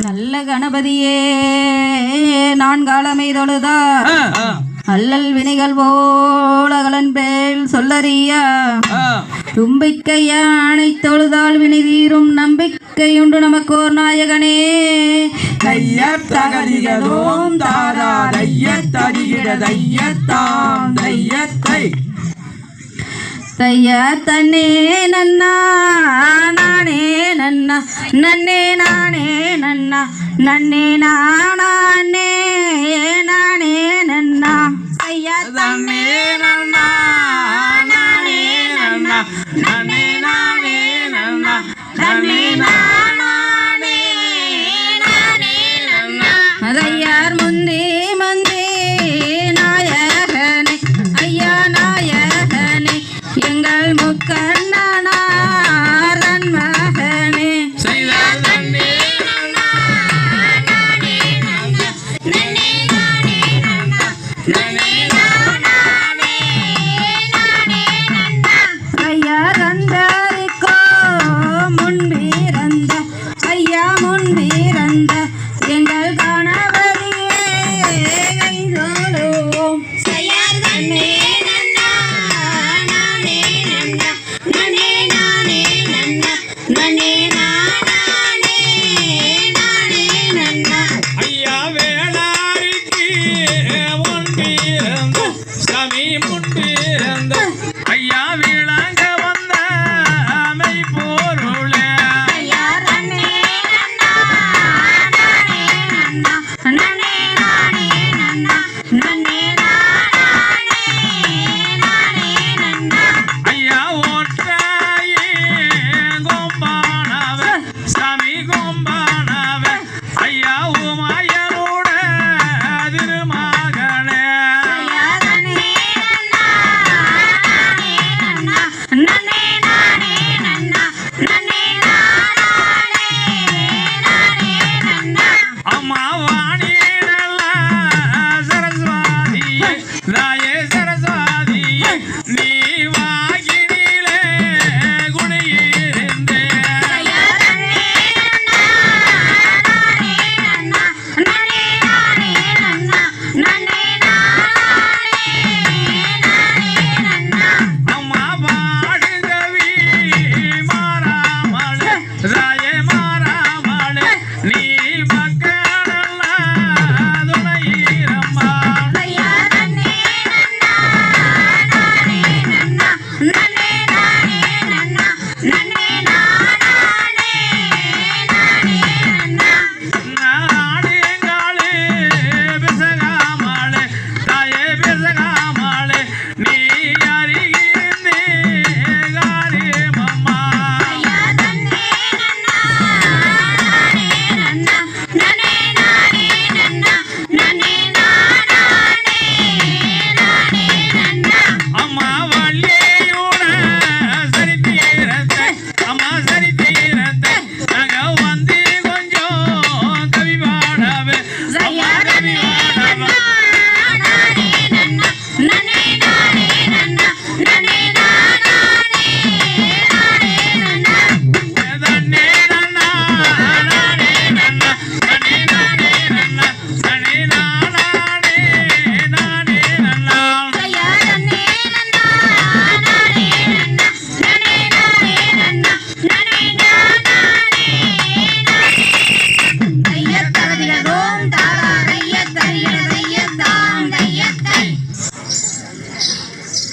நல்ல கணபதியே நான் காலமை தொழுதார் அல்லல் வினைகள் போலகலன் பேல் சொல்லறியா தும்பிக்கையானை தொழுதால் வினை தீரும் நம்பிக்கையுண்டு நமக்கோர் நாயகனே தையத்தகதிகதோம் தாரா தையத்தடிகிட தையத்தாம் தையத்தை தையா தன்னே நன்னா நானே நன்னா நன்னே நானே நன்னா நன்னே நானே நானே நன்னா தையா தன்னே நன்னா நானே நன்னா நன்னே நானே நன்னா நன்னே நானே நானே நன்னா அதையார் முந்தே மந்தே நாயகனே ஐயா நாயகனே எங்கள் முக்கண்ணனாரன் மகனே ஐயா கந்த